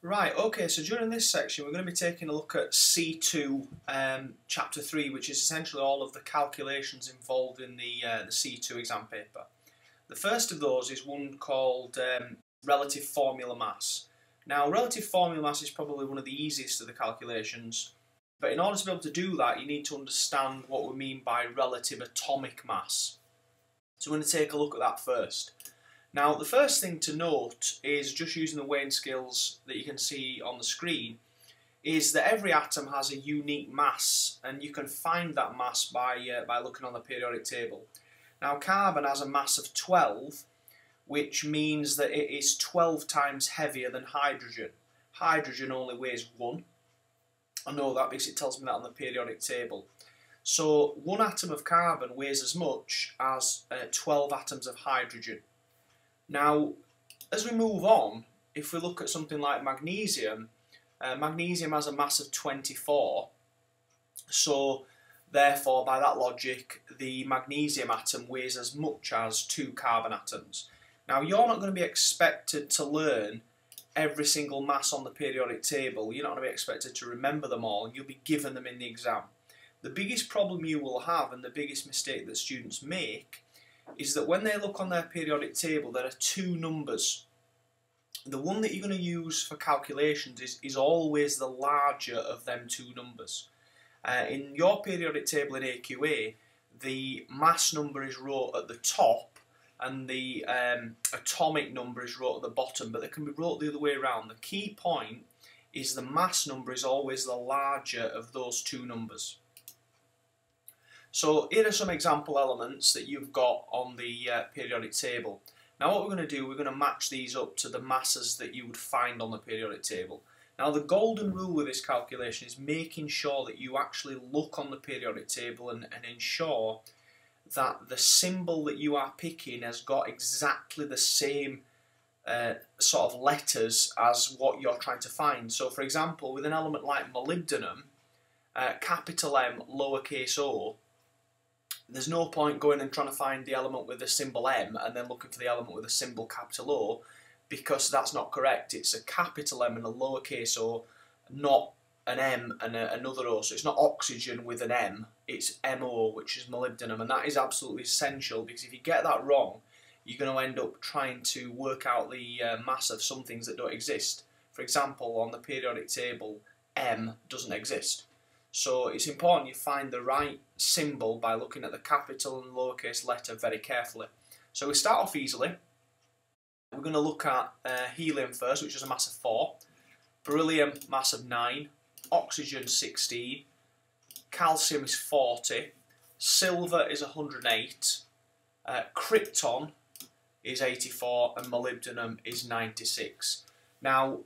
Right, okay, so during this section we're going to be taking a look at C2 Chapter 3, which is essentially all of the calculations involved in the C2 exam paper. The first of those is one called relative formula mass. Now, relative formula mass is probably one of the easiest of the calculations, but in order to be able to do that you need to understand what we mean by relative atomic mass. So we're going to take a look at that first. Now, the first thing to note is, just using the weighing scales that you can see on the screen, is that every atom has a unique mass, and you can find that mass by looking on the periodic table. Now, carbon has a mass of 12, which means that it is 12 times heavier than hydrogen. Hydrogen only weighs 1. I know that because it tells me that on the periodic table. So, one atom of carbon weighs as much as 12 atoms of hydrogen. Now, as we move on, if we look at something like magnesium, magnesium has a mass of 24, so therefore by that logic the magnesium atom weighs as much as 2 carbon atoms. Now, you're not going to be expected to learn every single mass on the periodic table. You're not going to be expected to remember them all, and you'll be given them in the exam. The biggest problem you will have, and the biggest mistake that students make, is that when they look on their periodic table there are two numbers. The one that you're going to use for calculations is always the larger of them two numbers. In your periodic table in AQA, the mass number is wrote at the top and the atomic number is wrote at the bottom, but they can be wrote the other way around. The key point is the mass number is always the larger of those two numbers. So here are some example elements that you've got on the periodic table. Now, what we're going to do, we're going to match these up to the masses that you would find on the periodic table. Now, the golden rule with this calculation is making sure that you actually look on the periodic table and ensure that the symbol that you are picking has got exactly the same sort of letters as what you're trying to find. So, for example, with an element like molybdenum, capital M, lowercase o, there's no point going and trying to find the element with the symbol M and then looking for the element with a symbol capital O, because that's not correct. It's a capital M and a lowercase o, not an M and another O. So it's not oxygen with an M, it's MO, which is molybdenum, and that is absolutely essential, because if you get that wrong, you're going to end up trying to work out the mass of some things that don't exist. For example, on the periodic table, M doesn't exist. So it's important you find the right symbol by looking at the capital and lowercase letter very carefully. So we start off easily. We're going to look at helium first, which is a mass of 4, beryllium mass of 9, oxygen 16, calcium is 40, silver is 108, krypton is 84, and molybdenum is 96. Now,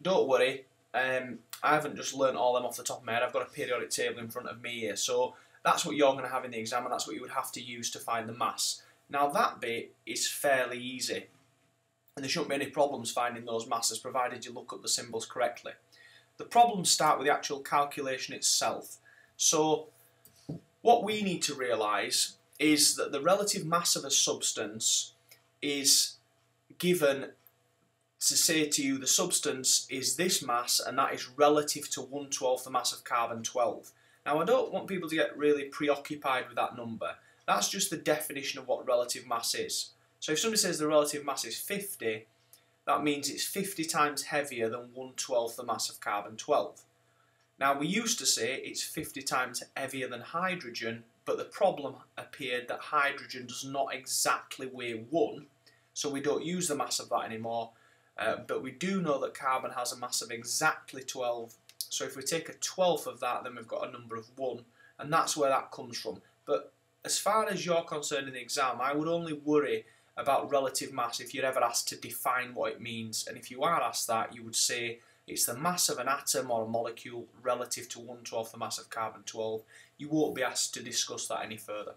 don't worry. I haven't just learnt all them off the top of my head. I've got a periodic table in front of me here, so that's what you're going to have in the exam, and that's what you would have to use to find the mass. Now, that bit is fairly easy, and there shouldn't be any problems finding those masses provided you look up the symbols correctly. The problems start with the actual calculation itself. So what we need to realise is that the relative mass of a substance is given to say to you the substance is this mass, and that is relative to 1/12 the mass of carbon-12. Now, I don't want people to get really preoccupied with that number. That's just the definition of what relative mass is. So if somebody says the relative mass is 50, that means it's 50 times heavier than 1/12 the mass of carbon-12. Now, we used to say it's 50 times heavier than hydrogen, but the problem appeared that hydrogen does not exactly weigh 1, so we don't use the mass of that anymore. But we do know that carbon has a mass of exactly 12. So if we take a 12th of that, then we've got a number of 1, and that's where that comes from. But as far as you're concerned in the exam, I would only worry about relative mass if you're ever asked to define what it means. And if you are asked that, you would say it's the mass of an atom or a molecule relative to 1/12 the mass of carbon-12. You won't be asked to discuss that any further.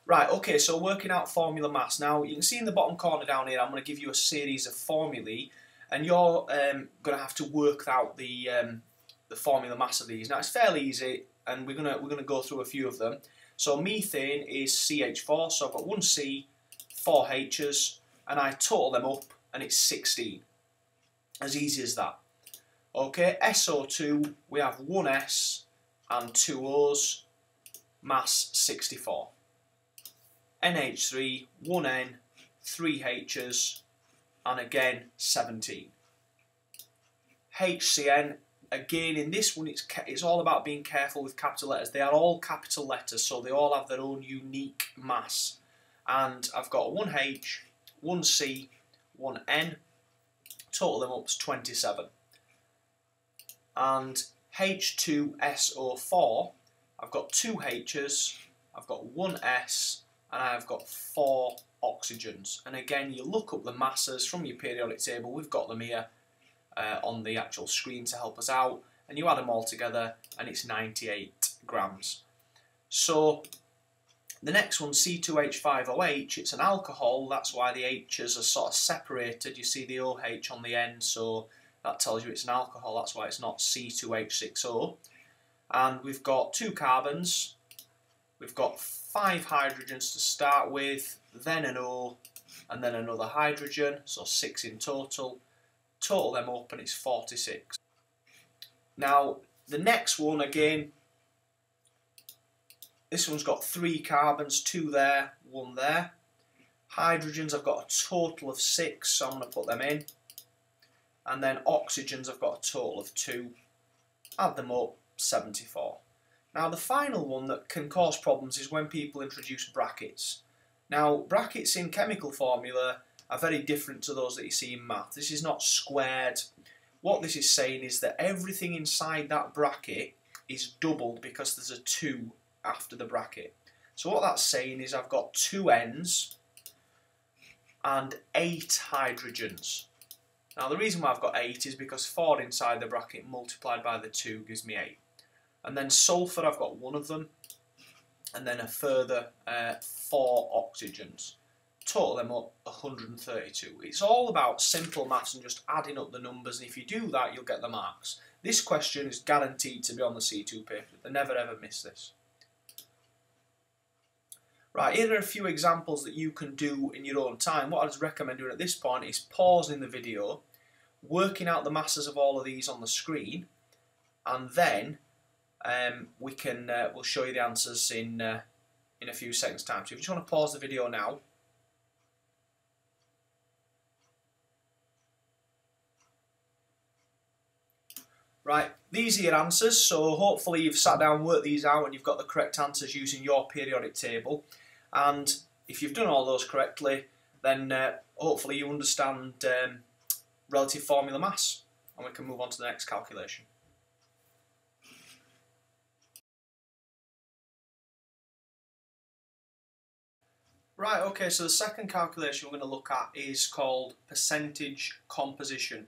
Right, okay, so working out formula mass. Now, you can see in the bottom corner down here, I'm going to give you a series of formulae, and you're going to have to work out the formula mass of these. Now, it's fairly easy, and we're going to go through a few of them. So methane is CH4, so I've got 1 C, 4 H's, and I total them up, and it's 16. As easy as that. Okay, SO2, we have one S and two O's, mass 64. NH3, one N, three H's, and again 17. HCN, again in this one it's all about being careful with capital letters. They are all capital letters, so they all have their own unique mass. And I've got one H, one C, one N, total them up is 27. And H2SO4, I've got two H's, I've got one S, and I've got four oxygens. And again, you look up the masses from your periodic table, we've got them here on the actual screen to help us out, and you add them all together and it's 98 grams. So the next one, C2H5OH, it's an alcohol, that's why the H's are sort of separated. You see the OH on the end, so that tells you it's an alcohol, that's why it's not C2H6O. And we've got two carbons, we've got 5 hydrogens to start with, then an O, and then another hydrogen, so 6 in total. Total them up and it's 46. Now, the next one again, this one's got 3 carbons, 2 there, 1 there. Hydrogens, I've got a total of 6, so I'm going to put them in. And then oxygens, I've got a total of 2. Add them up, 74. Now, the final one that can cause problems is when people introduce brackets. Now, brackets in chemical formula are very different to those that you see in math. This is not squared. What this is saying is that everything inside that bracket is doubled because there's a 2 after the bracket. So what that's saying is I've got 2 N's and 8 hydrogens. Now the reason why I've got 8 is because 4 inside the bracket multiplied by the 2 gives me 8. And then sulfur, I've got 1 of them, and then a further 4 oxygens. Total them up, 132. It's all about simple maths and just adding up the numbers, and if you do that, you'll get the marks. This question is guaranteed to be on the C2 paper. They never ever miss this. Right, here are a few examples that you can do in your own time. What I'd recommend doing at this point is pausing the video, working out the masses of all of these on the screen, and then we'll show you the answers in a few seconds' time. So if you just want to pause the video now. Right, these are your answers, so hopefully you've sat down, worked these out, and you've got the correct answers using your periodic table. And if you've done all those correctly, then hopefully you understand relative formula mass, and we can move on to the next calculation. Right, okay, so the second calculation we're going to look at is called percentage composition.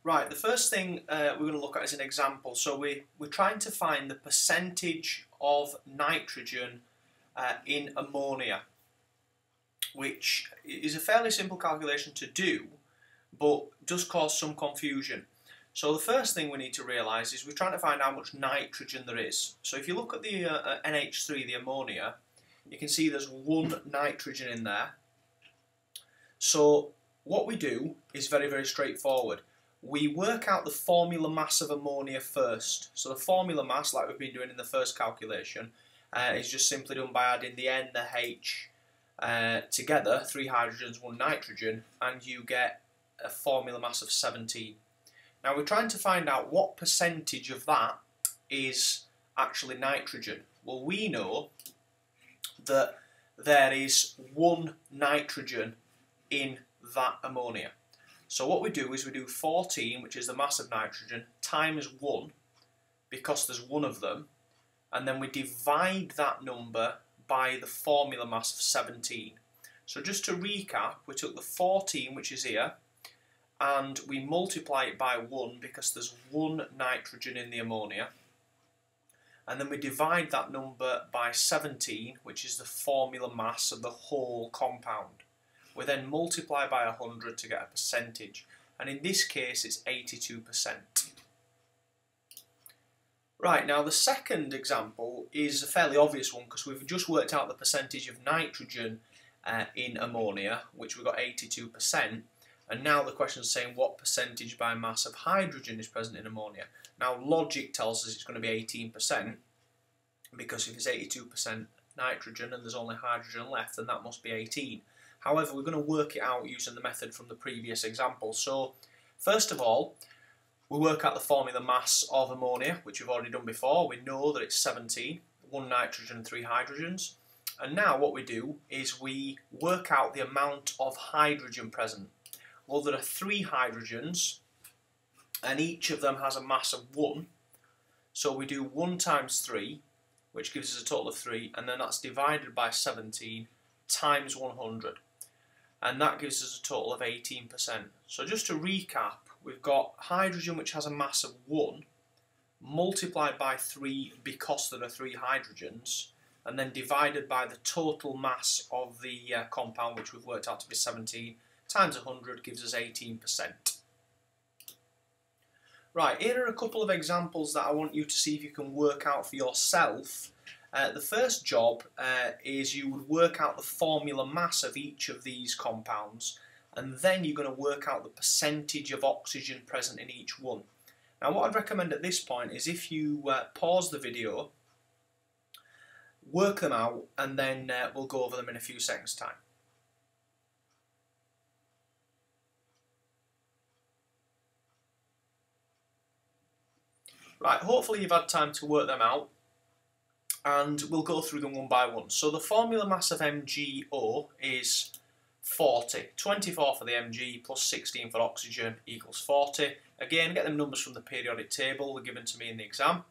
Right, the first thing we're going to look at is an example. So we're trying to find the percentage of nitrogen in ammonia, which is a fairly simple calculation to do, but does cause some confusion. So the first thing we need to realise is we're trying to find how much nitrogen there is. So if you look at the NH3, the ammonia, you can see there's 1 nitrogen in there. So what we do is very, very straightforward. We work out the formula mass of ammonia first. So the formula mass, like we've been doing in the first calculation, is just simply done by adding the N, the H together, 3 hydrogens, 1 nitrogen, and you get a formula mass of 17. Now we're trying to find out what percentage of that is actually nitrogen. Well, we know that there is 1 nitrogen in that ammonia. So what we do is we do 14, which is the mass of nitrogen, times 1, because there's 1 of them, and then we divide that number by the formula mass of 17. So just to recap, we took the 14, which is here, and we multiply it by 1 because there's 1 nitrogen in the ammonia, and then we divide that number by 17, which is the formula mass of the whole compound. We then multiply by 100 to get a percentage, and in this case it's 82%. Right, now the second example is a fairly obvious one because we've just worked out the percentage of nitrogen in ammonia, which we've got 82%, And now the question is saying what percentage by mass of hydrogen is present in ammonia. Now logic tells us it's going to be 18%, because if it's 82% nitrogen and there's only hydrogen left, then that must be 18. However, we're going to work it out using the method from the previous example. So first of all, we work out the formula mass of ammonia, which we've already done before. We know that it's 17, 1 nitrogen and 3 hydrogens. And now what we do is we work out the amount of hydrogen present. Well, there are 3 hydrogens, and each of them has a mass of 1. So we do 1 times 3, which gives us a total of 3, and then that's divided by 17 times 100. And that gives us a total of 18%. So just to recap, we've got hydrogen which has a mass of 1, multiplied by 3 because there are 3 hydrogens, and then divided by the total mass of the compound, which we've worked out to be 17, times 100 gives us 18%. Right, here are a couple of examples that I want you to see if you can work out for yourself. The first job is you would work out the formula mass of each of these compounds, and then you're going to work out the percentage of oxygen present in each one. Now what I'd recommend at this point is if you pause the video, work them out, and then we'll go over them in a few seconds' time. Right, hopefully you've had time to work them out, and we'll go through them one by one. So the formula mass of MgO is 40. 24 for the Mg plus 16 for oxygen equals 40. Again, get them numbers from the periodic table, they're given to me in the exam.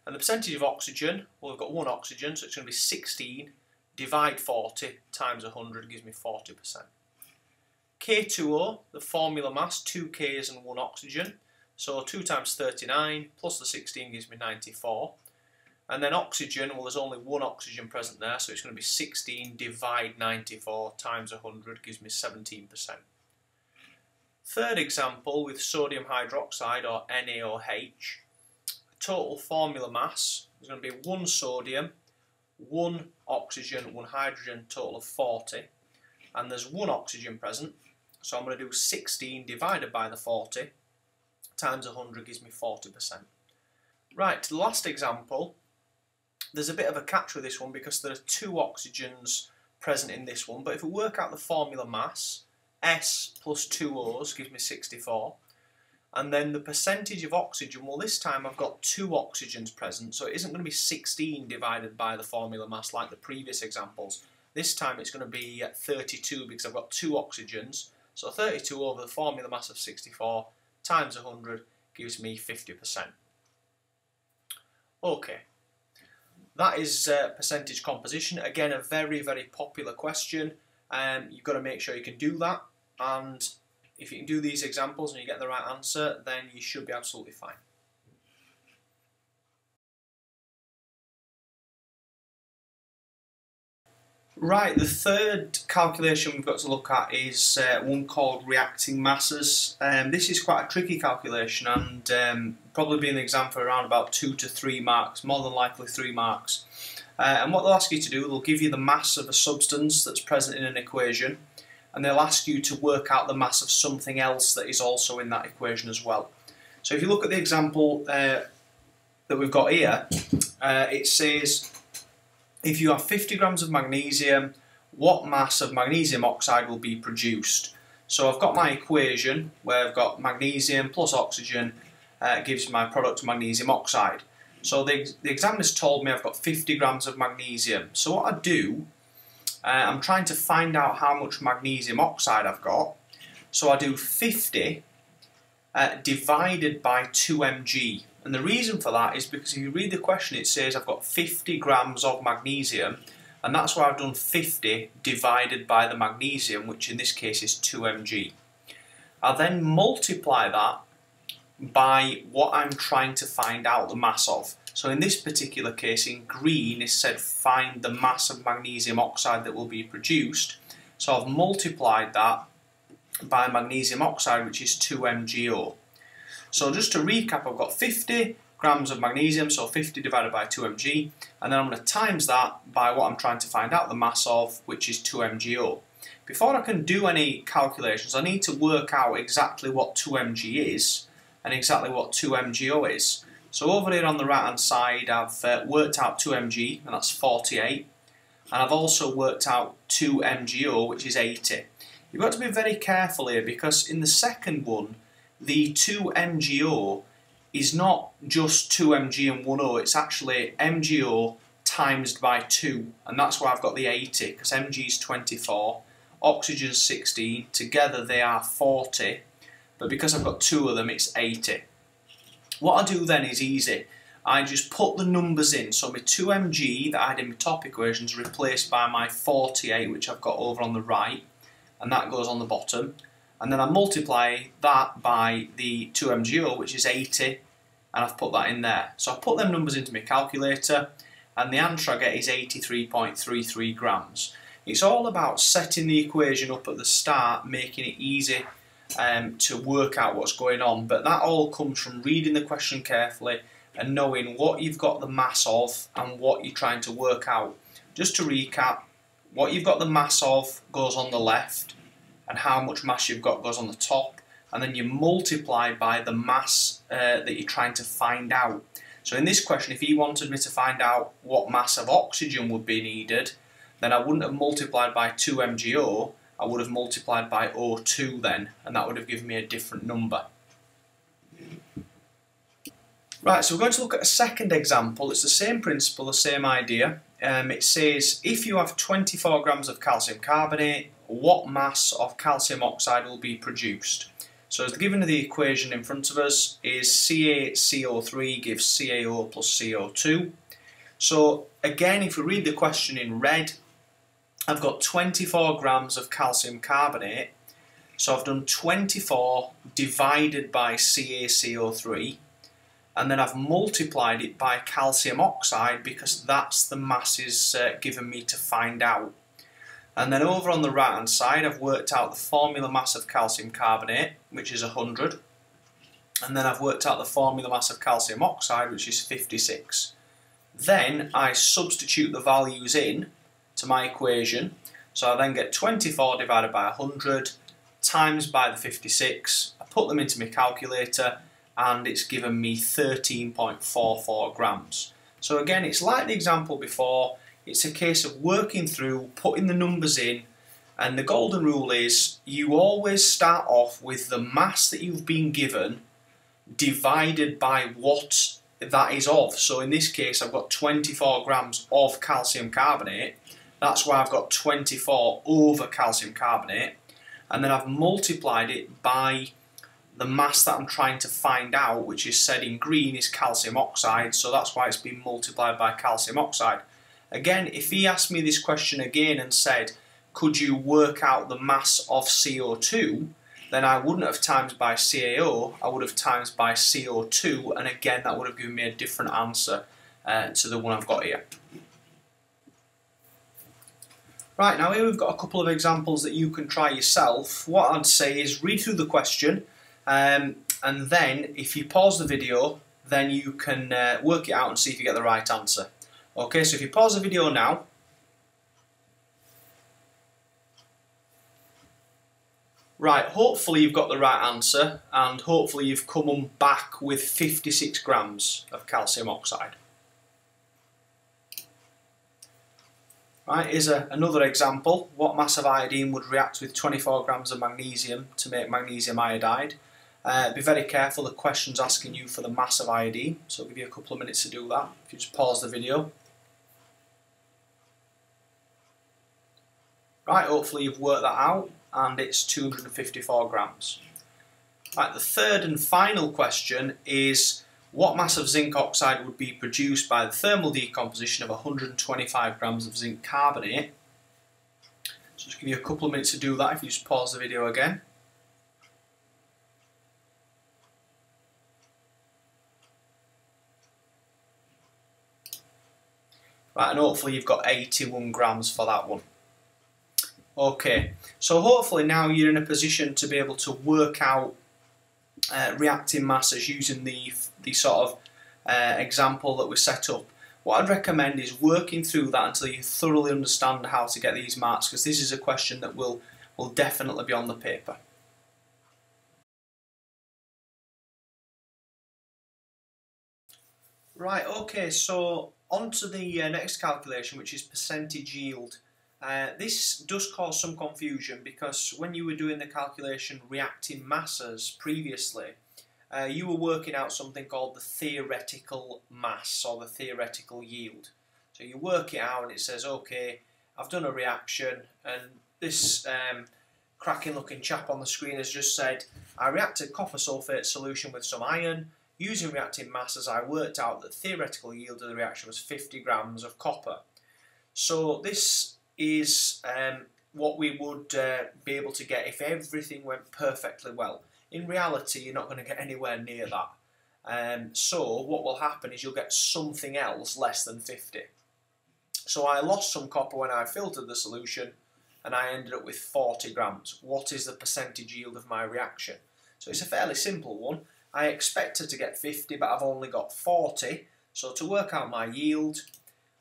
And the percentage of oxygen, well, we've got 1 oxygen, so it's going to be 16 divide 40 times 100 gives me 40%. K2O, the formula mass, 2 Ks and 1 oxygen. So 2 times 39 plus the 16 gives me 94. And then oxygen, well, there's only 1 oxygen present there, so it's going to be 16 divide 94 times 100 gives me 17%. Third example with sodium hydroxide, or NaOH. Total formula mass is going to be 1 sodium, 1 oxygen, 1 hydrogen, total of 40. And there's 1 oxygen present, so I'm going to do 16 divided by the 40 times 100 gives me 40%. Right, to the last example, there's a bit of a catch with this one because there are 2 oxygens present in this one, but if we work out the formula mass, S plus 2 O's gives me 64, and then the percentage of oxygen, well this time I've got 2 oxygens present, so it isn't going to be 16 divided by the formula mass like the previous examples. This time it's going to be 32 because I've got 2 oxygens, so 32 over the formula mass of 64 times 100 gives me 50%. Okay, that is percentage composition. Again, a very, very popular question. You've got to make sure you can do that, and if you can do these examples and you get the right answer, then you should be absolutely fine. Right, the third calculation we've got to look at is one called reacting masses. This is quite a tricky calculation, and probably be in the exam for around about 2 to 3 marks, more than likely 3 marks. And what they'll ask you to do, they'll give you the mass of a substance that's present in an equation, and they'll ask you to work out the mass of something else that is also in that equation as well. So if you look at the example that we've got here, it says if you have 50 grams of magnesium, what mass of magnesium oxide will be produced? So I've got my equation where I've got magnesium plus oxygen gives my product magnesium oxide. So the examiner's told me I've got 50 grams of magnesium. So what I do, I'm trying to find out how much magnesium oxide I've got. So I do 50 divided by 2 mg. And the reason for that is because if you read the question, it says I've got 50 grams of magnesium, and that's why I've done 50 divided by the magnesium, which in this case is 2 mg. I then multiply that by what I'm trying to find out the mass of. So in this particular case, in green, it said find the mass of magnesium oxide that will be produced. So I've multiplied that by magnesium oxide, which is 2 MgO. So just to recap, I've got 50 grams of magnesium, so 50 divided by 2 mg, and then I'm going to times that by what I'm trying to find out the mass of, which is 2 MgO. before I can do any calculations, I need to work out exactly what 2mg is and exactly what 2mgo is. So over here on the right hand side, I've worked out 2mg, and that's 48, and I've also worked out 2mgo, which is 80. You've got to be very careful here, because in the second one, the 2mgo is not just 2mg and 1o, it's actually mgo times by 2, and that's why I've got the 80, because mg is 24, oxygen is 16, together they are 40, but because I've got two of them, it's 80. What I do then is easy. I just put the numbers in, so my 2mg that I had in my top equation is replaced by my 48, which I've got over on the right, and that goes on the bottom, and then I multiply that by the 2mgo, which is 80, and I've put that in there. So I put them numbers into my calculator, and the answer I get is 83.33 grams. It's all about setting the equation up at the start, making it easy to work out what's going on, but that all comes from reading the question carefully and knowing what you've got the mass of and what you're trying to work out. Just to recap, what you've got the mass of goes on the left, and how much mass you've got goes on the top, and then you multiply by the mass that you're trying to find out. So in this question, if he wanted me to find out what mass of oxygen would be needed, then I wouldn't have multiplied by 2mgo, I would have multiplied by O2 then, and that would have given me a different number. Right, so we're going to look at a second example. It's the same principle, the same idea. It says, if you have 24 grams of calcium carbonate, what mass of calcium oxide will be produced? So as given the equation in front of us is CaCO3 gives CaO plus CO2. So again, if we read the question in red, I've got 24 grams of calcium carbonate, so I've done 24 divided by CaCO3, and then I've multiplied it by calcium oxide because that's the masses given me to find out. And then over on the right hand side, I've worked out the formula mass of calcium carbonate, which is 100, and then I've worked out the formula mass of calcium oxide, which is 56. Then I substitute the values in to my equation, so I then get 24 divided by 100 times by the 56. I put them into my calculator, and it's given me 13.44 grams. So again, it's like the example before. It's a case of working through, putting the numbers in, and the golden rule is you always start off with the mass that you've been given divided by what that is of. So in this case, I've got 24 grams of calcium carbonate. That's why I've got 24 over calcium carbonate, and then I've multiplied it by the mass that I'm trying to find out, which is said in green is calcium oxide, so that's why it's been multiplied by calcium oxide. Again, if he asked me this question again and said, could you work out the mass of CO2, then I wouldn't have times by CaO, I would have times by CO2, and again that would have given me a different answer to the one I've got here. Right, now here we've got a couple of examples that you can try yourself. What I'd say is read through the question, and then if you pause the video, then you can work it out and see if you get the right answer. Okay, so if you pause the video now, right, hopefully you've got the right answer, and hopefully you've come back with 56 grams of calcium oxide. Right, here's another example. What mass of iodine would react with 24 grams of magnesium to make magnesium iodide? Be very careful, the question's asking you for the mass of iodine, so I'll give you a couple of minutes to do that. If you just pause the video. Right, hopefully you've worked that out, and it's 254 grams. Right, the third and final question is, what mass of zinc oxide would be produced by the thermal decomposition of 125 grams of zinc carbonate? So just give you a couple of minutes to do that if you just pause the video again. Right, and hopefully you've got 81 grams for that one. Okay, so hopefully now you're in a position to be able to work out reacting masses using the sort of example that we set up. what I'd recommend is working through that until you thoroughly understand how to get these marks, because this is a question that will definitely be on the paper. Right, okay, so on to the next calculation, which is percentage yield. This does cause some confusion because when you were doing the calculation reacting masses previously, you were working out something called the theoretical mass or the theoretical yield. So you work it out and it says, okay, I've done a reaction, and this cracking looking chap on the screen has just said, I reacted copper sulfate solution with some iron. Using reacting masses, I worked out that the theoretical yield of the reaction was 50 grams of copper. So this is what we would be able to get if everything went perfectly well. In reality, you're not going to get anywhere near that. So what will happen is you'll get something else less than 50. So I lost some copper when I filtered the solution, and I ended up with 40 grams. What is the percentage yield of my reaction? So it's a fairly simple one. I expected to get 50, but I've only got 40. So to work out my yield,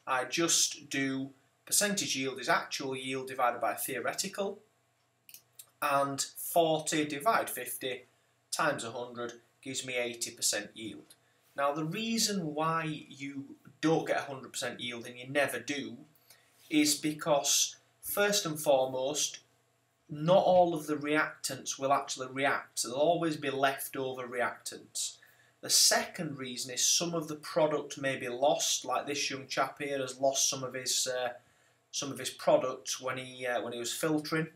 I just do percentage yield is actual yield divided by theoretical, and 40 divide 50 times 100 gives me 80% yield. Now the reason why you don't get 100% yield, and you never do, is because first and foremost, not all of the reactants will actually react, so there'll always be leftover reactants. The second reason is some of the product may be lost, like this young chap here has lost some of his product when he was filtering.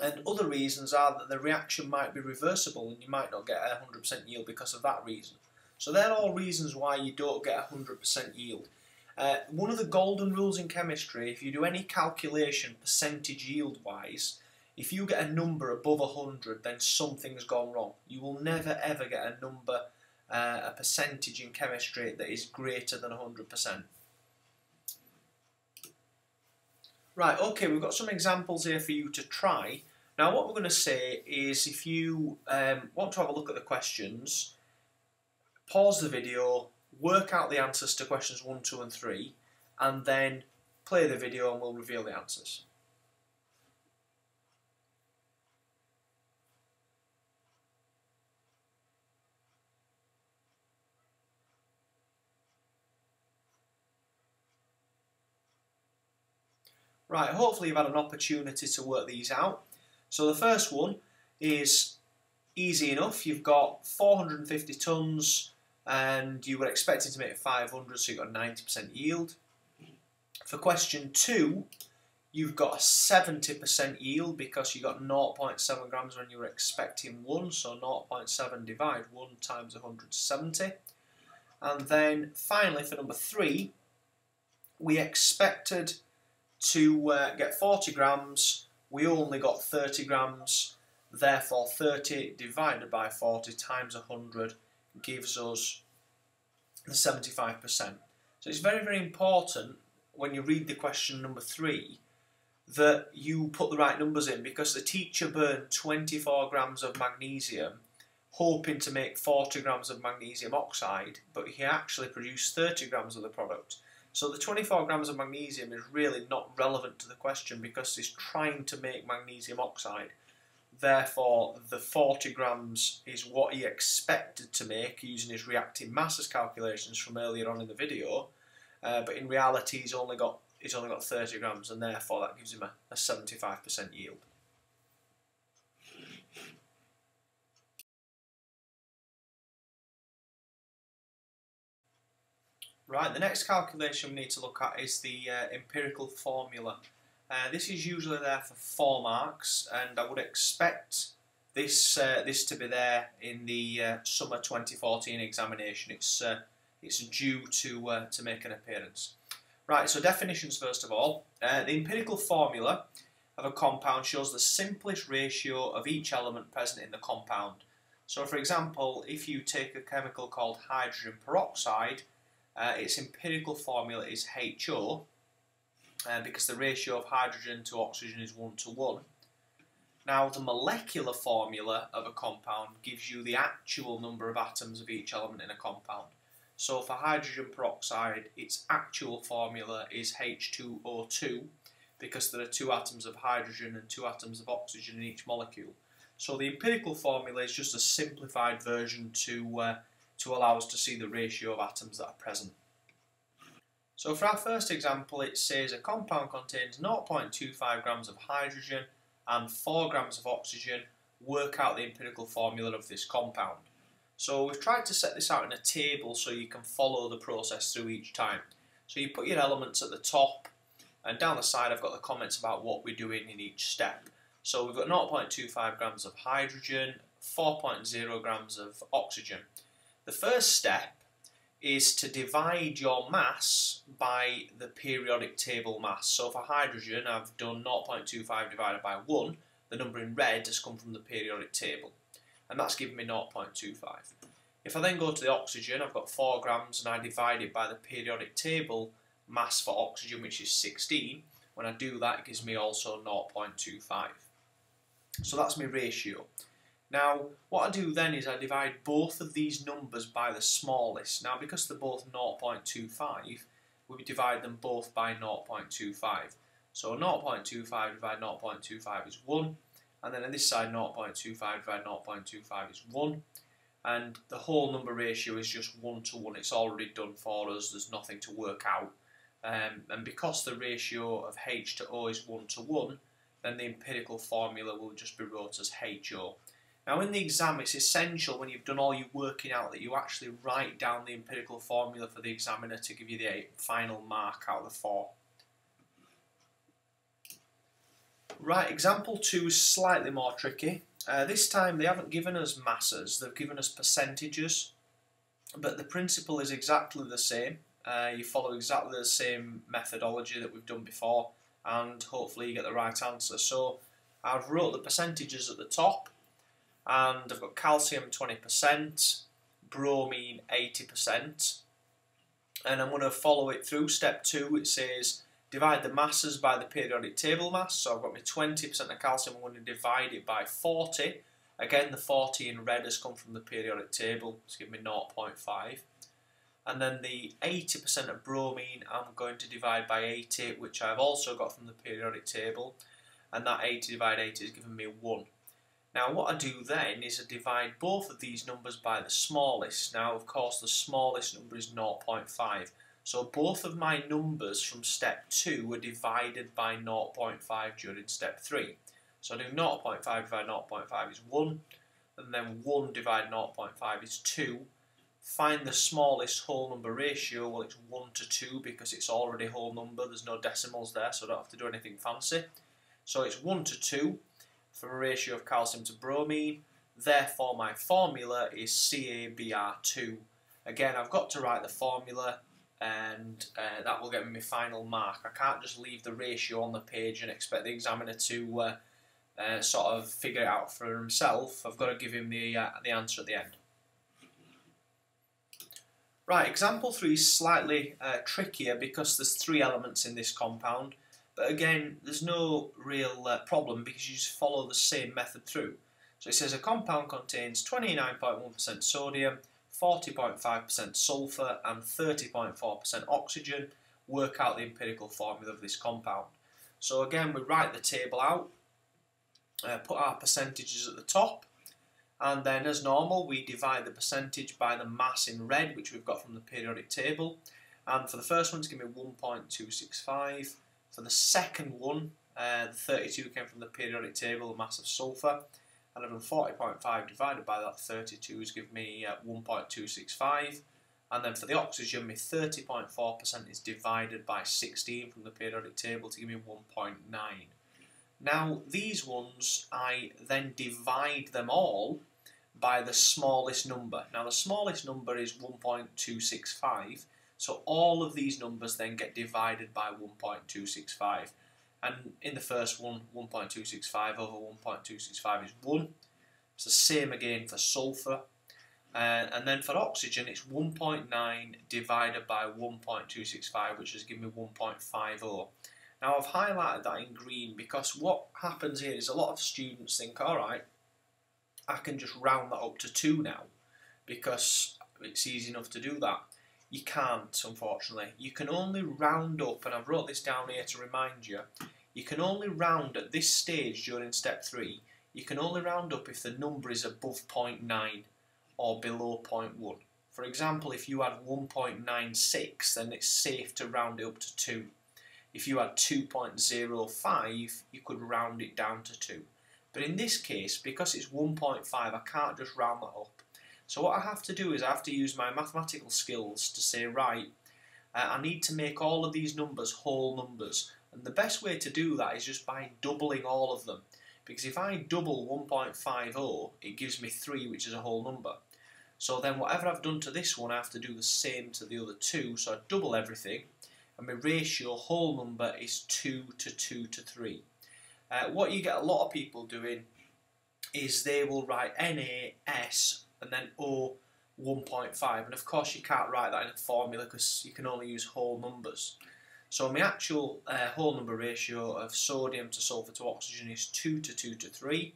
And other reasons are that the reaction might be reversible and you might not get a 100% yield because of that reason. So they're all reasons why you don't get 100% yield. One of the golden rules in chemistry, if you do any calculation percentage yield wise, if you get a number above 100, then something's gone wrong. You will never ever get a number, a percentage in chemistry that is greater than 100%. Right, okay, we've got some examples here for you to try. Now what we're going to say is, if you want to have a look at the questions, pause the video, work out the answers to questions 1, 2 and 3, and then play the video and we'll reveal the answers. Right, hopefully you've had an opportunity to work these out. So the first one is easy enough. You've got 450 tonnes and you were expecting to make 500, so you've got 90% yield. For question 2, you've got a 70% yield because you got 0.7 grams when you were expecting 1, so 0.7 divide 1 times 170. And then finally for number 3, we expected to get 40 grams, we only got 30 grams, therefore 30 divided by 40 times 100 gives us the 75%. So it's very, very important when you read the question number 3 that you put the right numbers in, because the teacher burned 24 grams of magnesium hoping to make 40 grams of magnesium oxide, but he actually produced 30 grams of the product. So the 24 grams of magnesium is really not relevant to the question because he's trying to make magnesium oxide. Therefore, the 40 grams is what he expected to make using his reactive masses calculations from earlier on in the video. But in reality, he's only got 30 grams, and therefore that gives him a 75% yield. Right, the next calculation we need to look at is the empirical formula. This is usually there for 4 marks, and I would expect this to be there in the summer 2014 examination. It's due to make an appearance. Right, so definitions first of all. The empirical formula of a compound shows the simplest ratio of each element present in the compound. So for example, if you take a chemical called hydrogen peroxide, its empirical formula is HO, because the ratio of hydrogen to oxygen is 1:1. Now the molecular formula of a compound gives you the actual number of atoms of each element in a compound. So for hydrogen peroxide, its actual formula is H2O2 because there are 2 atoms of hydrogen and 2 atoms of oxygen in each molecule. So the empirical formula is just a simplified version to allow us to see the ratio of atoms that are present. So for our first example, it says a compound contains 0.25 grams of hydrogen and 4 grams of oxygen. Work out the empirical formula of this compound. So we've tried to set this out in a table so you can follow the process through each time. So you put your elements at the top, and down the side I've got the comments about what we're doing in each step. So we've got 0.25 grams of hydrogen, 4.0 grams of oxygen. The first step is to divide your mass by the periodic table mass. So for hydrogen I've done 0.25 divided by 1. The number in red has come from the periodic table, and that's given me 0.25. If I then go to the oxygen, I've got 4 grams and I divide it by the periodic table mass for oxygen, which is 16. When I do that, it gives me also 0.25. So that's my ratio. Now, what I do then is I divide both of these numbers by the smallest. Now, because they're both 0.25, we divide them both by 0.25. So 0.25 divided by 0.25 is 1. And then on this side, 0.25 divided by 0.25 is 1. And the whole number ratio is just 1 to 1. It's already done for us. There's nothing to work out. And because the ratio of H to O is 1 to 1, then the empirical formula will just be wrote as HO. Now in the exam, it's essential when you've done all your working out that you actually write down the empirical formula for the examiner to give you the final mark out of the 4. Right, example 2 is slightly more tricky. This time they haven't given us masses, they've given us percentages, but the principle is exactly the same. You follow exactly the same methodology that we've done before, and hopefully you get the right answer. So I've wrote the percentages at the top, and I've got calcium 20%, bromine 80%, and I'm going to follow it through. Step 2, it says divide the masses by the periodic table mass. So I've got my 20% of calcium, I'm going to divide it by 40. Again, the 40 in red has come from the periodic table, it's given me 0.5. And then the 80% of bromine I'm going to divide by 80, which I've also got from the periodic table, and that 80 divided 80 is giving me 1. Now what I do then is I divide both of these numbers by the smallest. Now of course the smallest number is 0.5. So both of my numbers from step 2 are divided by 0.5 during step 3. So I do 0.5 divided 0.5 is 1, and then 1 divided 0.5 is 2. Find the smallest whole number ratio. Well, it's 1 to 2 because it's already a whole number, there's no decimals there, so I don't have to do anything fancy. So it's 1 to 2 for a ratio of calcium to bromine. Therefore my formula is CaBr2. Again, I've got to write the formula, and that will get me my final mark. I can't just leave the ratio on the page and expect the examiner to sort of figure it out for himself. I've got to give him the answer at the end. Right, example 3 is slightly trickier because there's 3 elements in this compound, but again there's no real problem because you just follow the same method through. So it says a compound contains 29.1% sodium, 40.5% sulfur and 30.4% oxygen. Work out the empirical formula of this compound. So again we write the table out, put our percentages at the top, and then as normal we divide the percentage by the mass in red, which we've got from the periodic table. And for the first one it's going to be 1.265. For the second one, the 32 came from the periodic table, the mass of sulfur. And I've done 40.5 divided by that 32 is giving me 1.265. And then for the oxygen, my 30.4% is divided by 16 from the periodic table to give me 1.9. Now these ones, I then divide them all by the smallest number. Now the smallest number is 1.265, so all of these numbers then get divided by 1.265. And in the first one, 1.265 over 1.265 is 1. It's the same again for sulfur. And then for oxygen, it's 1.9 divided by 1.265, which has given me 1.50. Now I've highlighted that in green because what happens here is a lot of students think, alright, I can just round that up to 2 now because it's easy enough to do that. You can't, unfortunately. You can only round up, and I've wrote this down here to remind you, you can only round at this stage during step 3, you can only round up if the number is above 0.9 or below 0.1. For example, if you had 1.96, then it's safe to round it up to 2. If you had 2.05, you could round it down to 2. But in this case, because it's 1.5, I can't just round that up. So what I have to do is I have to use my mathematical skills to say, right, I need to make all of these numbers whole numbers. And the best way to do that is just by doubling all of them. Because if I double 1.50, it gives me 3, which is a whole number. So then whatever I've done to this one, I have to do the same to the other 2. So I double everything, and my ratio whole number is 2 to 2 to 3. What you get a lot of people doing is they will write NaS and then O 1.5, and of course you can't write that in a formula because you can only use whole numbers. So my actual whole number ratio of sodium to sulfur to oxygen is 2 to 2 to 3,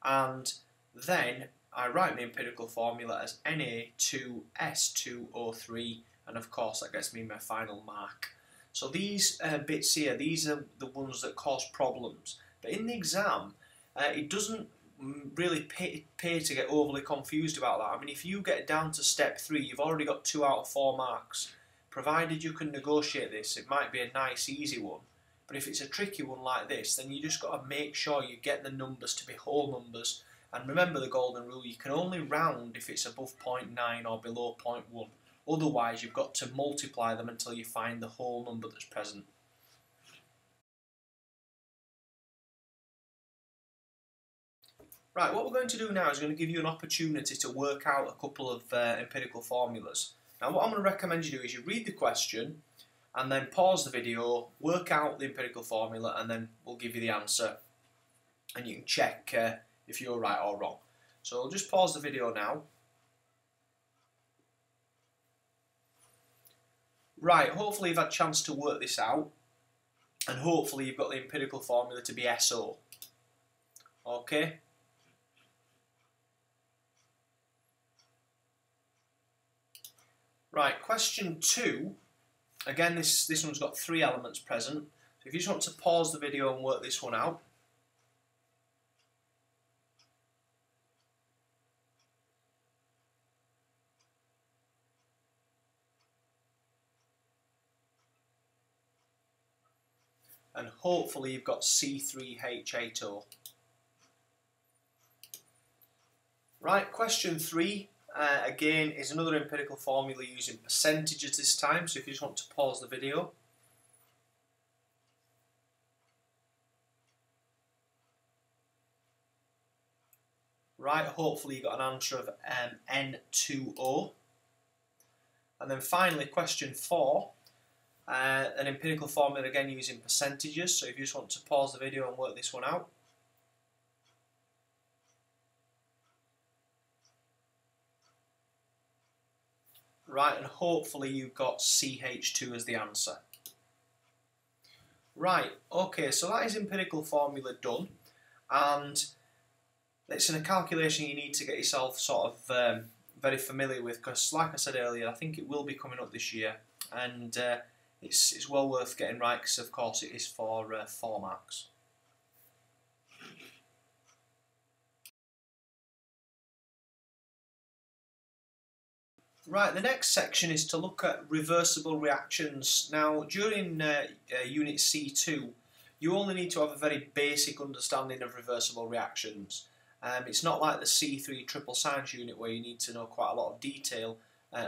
and then I write my empirical formula as Na2S2O3, and of course that gets me my final mark. So these bits here, these are the ones that cause problems. But in the exam, it doesn't really pay to get overly confused about that. I mean, if you get down to step 3, you've already got 2 out of 4 marks. Provided you can negotiate this, it might be a nice, easy one. But if it's a tricky one like this, then you just got to make sure you get the numbers to be whole numbers. And remember the golden rule, you can only round if it's above 0.9 or below 0.1. Otherwise, you've got to multiply them until you find the whole number that's present. Right, what we're going to do now is going to give you an opportunity to work out a couple of empirical formulas. Now, what I'm going to recommend you do is you read the question and then pause the video, work out the empirical formula, and then we'll give you the answer. And you can check if you're right or wrong. So I'll just pause the video now. Right, hopefully you've had a chance to work this out, and hopefully you've got the empirical formula to be SO. Okay? Right, question 2. Again, this one's got 3 elements present. So if you just want to pause the video and work this one out. And hopefully you've got C3H8O. Right, question 3, again, is another empirical formula using percentages this time, so if you just want to pause the video. Right, hopefully you got an answer of N2O. And then finally, question 4. An empirical formula again using percentages, so if you just want to pause the video and work this one out. Right, and hopefully you've got CH2 as the answer. Right, okay, so that is empirical formula done, and it's in a calculation you need to get yourself sort of very familiar with, because like I said earlier, I think it will be coming up this year, and it's well worth getting right, because of course it is for 4 marks. Right, the next section is to look at reversible reactions. Now, during Unit C2, you only need to have a very basic understanding of reversible reactions. It's not like the C3 triple science unit where you need to know quite a lot of detail.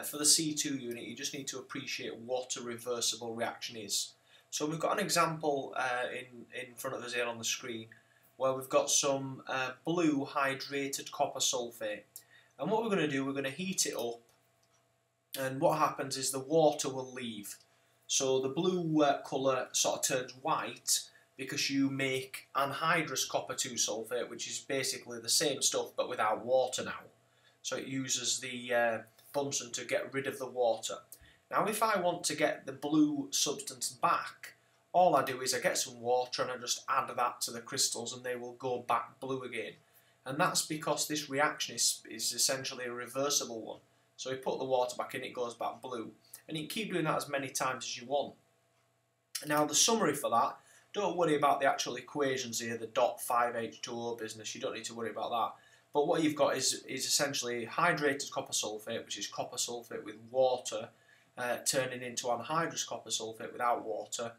For the C2 unit, you just need to appreciate what a reversible reaction is. So we've got an example in front of us here on the screen where we've got some blue hydrated copper sulfate. And what we're going to do, we're going to heat it up, and what happens is the water will leave. So the blue colour sort of turns white because you make anhydrous copper 2 sulfate, which is basically the same stuff but without water now. So it uses the Bunsen to get rid of the water. Now if I want to get the blue substance back, all I do is I get some water and I just add that to the crystals and they will go back blue again. And that's because this reaction is essentially a reversible one. So we put the water back in, it goes back blue. And you can keep doing that as many times as you want. Now the summary for that, don't worry about the actual equations here, the .5H2O business, you don't need to worry about that. But what you've got is essentially hydrated copper sulfate, which is copper sulfate with water, turning into anhydrous copper sulfate without water.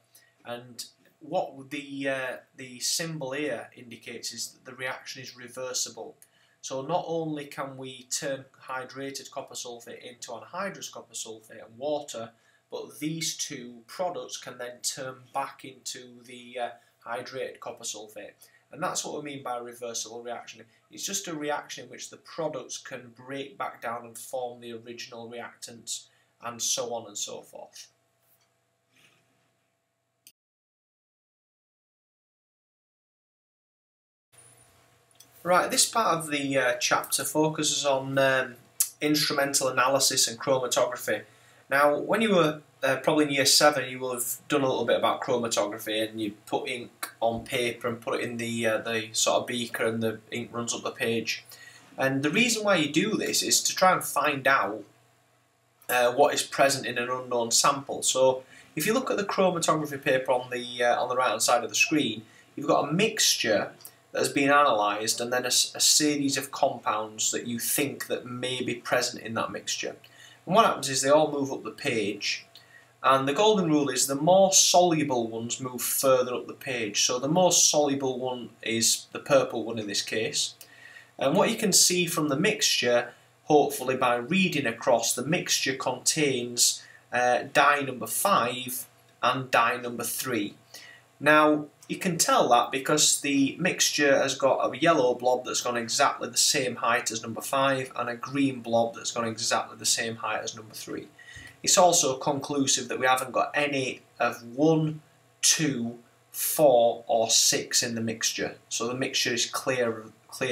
And what the symbol here indicates is that the reaction is reversible. So not only can we turn hydrated copper sulfate into anhydrous copper sulfate and water, but these two products can then turn back into the hydrated copper sulfate. And that's what we mean by a reversible reaction. It's just a reaction in which the products can break back down and form the original reactants, and so on and so forth. Right, this part of the chapter focuses on instrumental analysis and chromatography. Now, when you were probably in year 7, you will have done a little bit about chromatography, and you put ink on paper and put it in the sort of beaker, and the ink runs up the page. And the reason why you do this is to try and find out what is present in an unknown sample. So, if you look at the chromatography paper on the right hand side of the screen, you've got a mixture that has been analysed, and then a series of compounds that you think that may be present in that mixture. And what happens is they all move up the page, and the golden rule is the more soluble ones move further up the page. So the most soluble one is the purple one in this case. And what you can see from the mixture, hopefully by reading across, the mixture contains dye number 5 and dye number 3. Now, you can tell that because the mixture has got a yellow blob that's gone exactly the same height as number 5 and a green blob that's gone exactly the same height as number 3. It's also conclusive that we haven't got any of 1, 2, 4 or 6 in the mixture. So the mixture is clear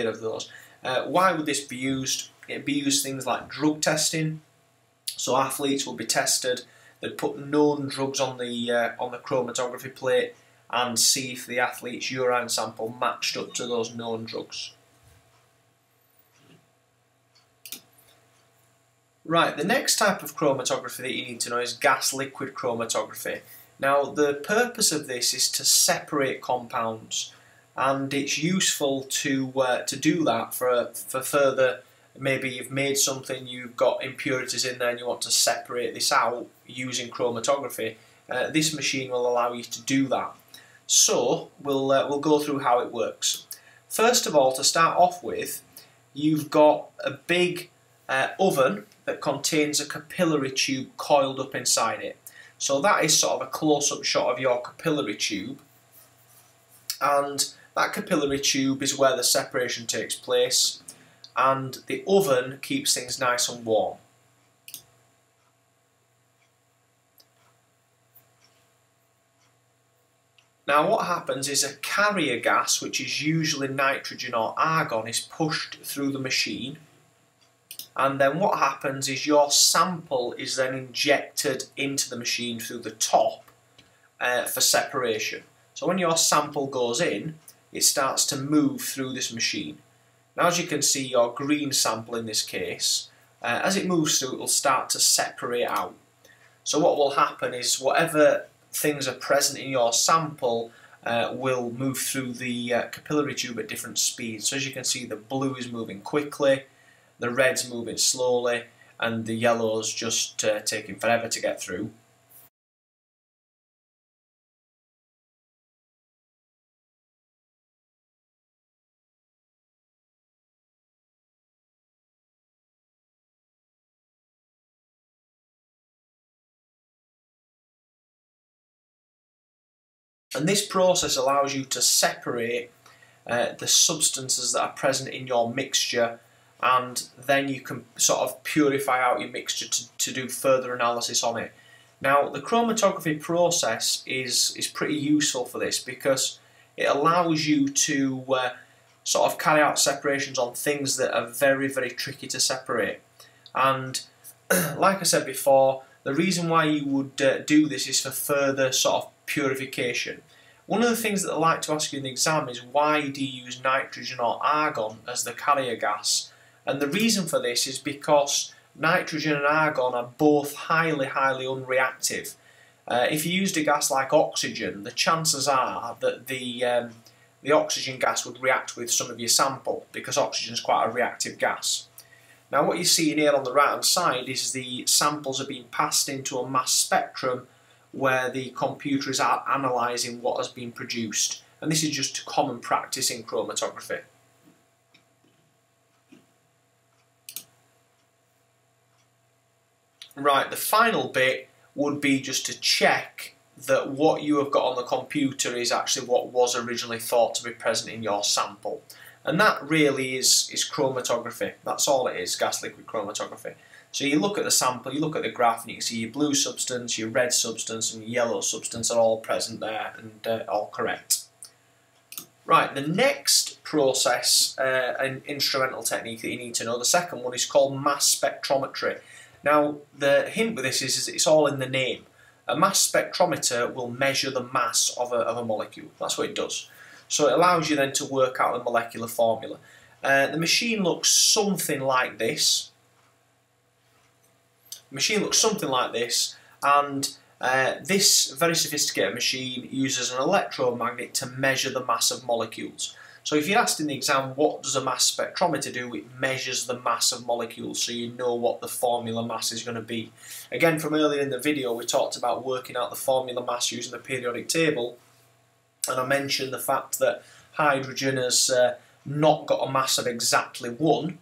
of those. Why would this be used? It'd be used things like drug testing. So athletes will be tested. They'd put known drugs on the chromatography plate and see if the athlete's urine sample matched up to those known drugs. Right, the next type of chromatography that you need to know is gas-liquid chromatography. Now, the purpose of this is to separate compounds, and it's useful to do that for further. Maybe you've made something, you've got impurities in there, and you want to separate this out using chromatography. This machine will allow you to do that. So we'll go through how it works. First of all, to start off with, you've got a big oven that contains a capillary tube coiled up inside it. So that is sort of a close-up shot of your capillary tube, and that capillary tube is where the separation takes place, and the oven keeps things nice and warm. Now what happens is a carrier gas, which is usually nitrogen or argon, is pushed through the machine, and then what happens is your sample is then injected into the machine through the top for separation. So when your sample goes in, it starts to move through this machine. Now as you can see, your green sample in this case, as it moves through, it will start to separate out. So what will happen is whatever things are present in your sample will move through the capillary tube at different speeds. So as you can see, the blue is moving quickly, the red's moving slowly, and the yellow's just taking forever to get through. And this process allows you to separate the substances that are present in your mixture, and then you can sort of purify out your mixture to do further analysis on it. Now, the chromatography process is pretty useful for this because it allows you to sort of carry out separations on things that are very, very tricky to separate. And like I said before, the reason why you would do this is for further sort of purification. One of the things that I like to ask you in the exam is, why do you use nitrogen or argon as the carrier gas? And the reason for this is because nitrogen and argon are both highly unreactive. If you used a gas like oxygen, the chances are that the oxygen gas would react with some of your sample, because oxygen is quite a reactive gas. Now what you're seeing here on the right hand side is the samples are being passed into a mass spectrum where the computer is analysing what has been produced, and this is just common practice in chromatography. Right, the final bit would be just to check that what you have got on the computer is actually what was originally thought to be present in your sample. And that really is chromatography. That's all it is, gas liquid chromatography. So you look at the sample, you look at the graph, and you can see your blue substance, your red substance and your yellow substance are all present there and all correct. Right, the next process and instrumental technique that you need to know, the second one, is called mass spectrometry. Now the hint with this is it's all in the name. A mass spectrometer will measure the mass of a molecule. That's what it does. So it allows you then to work out the molecular formula. The machine looks something like this. The machine looks something like this, and this very sophisticated machine uses an electromagnet to measure the mass of molecules. So if you're asked in the exam, what does a mass spectrometer do? It measures the mass of molecules, so you know what the formula mass is going to be. Again, from earlier in the video, we talked about working out the formula mass using the periodic table, and I mentioned the fact that hydrogen has not got a mass of exactly 1.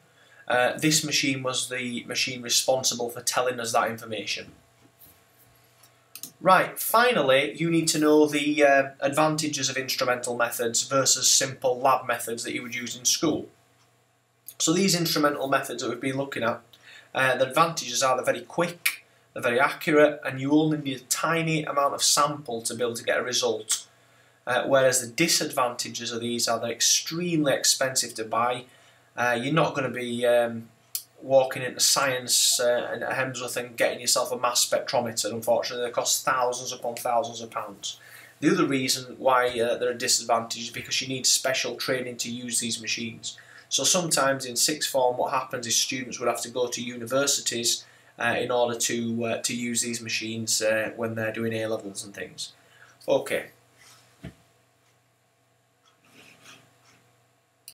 This machine was the machine responsible for telling us that information. Right, finally, you need to know the advantages of instrumental methods versus simple lab methods that you would use in school. So these instrumental methods that we've been looking at, the advantages are they're very quick, they're very accurate, and you only need a tiny amount of sample to be able to get a result. Whereas the disadvantages of these are they're extremely expensive to buy. You're not going to be walking into science and at Hemsworth and getting yourself a mass spectrometer. Unfortunately, they cost thousands upon thousands of pounds. The other reason why there are disadvantages is because you need special training to use these machines. So sometimes in sixth form what happens is students would have to go to universities in order to use these machines when they're doing A-levels and things. Okay,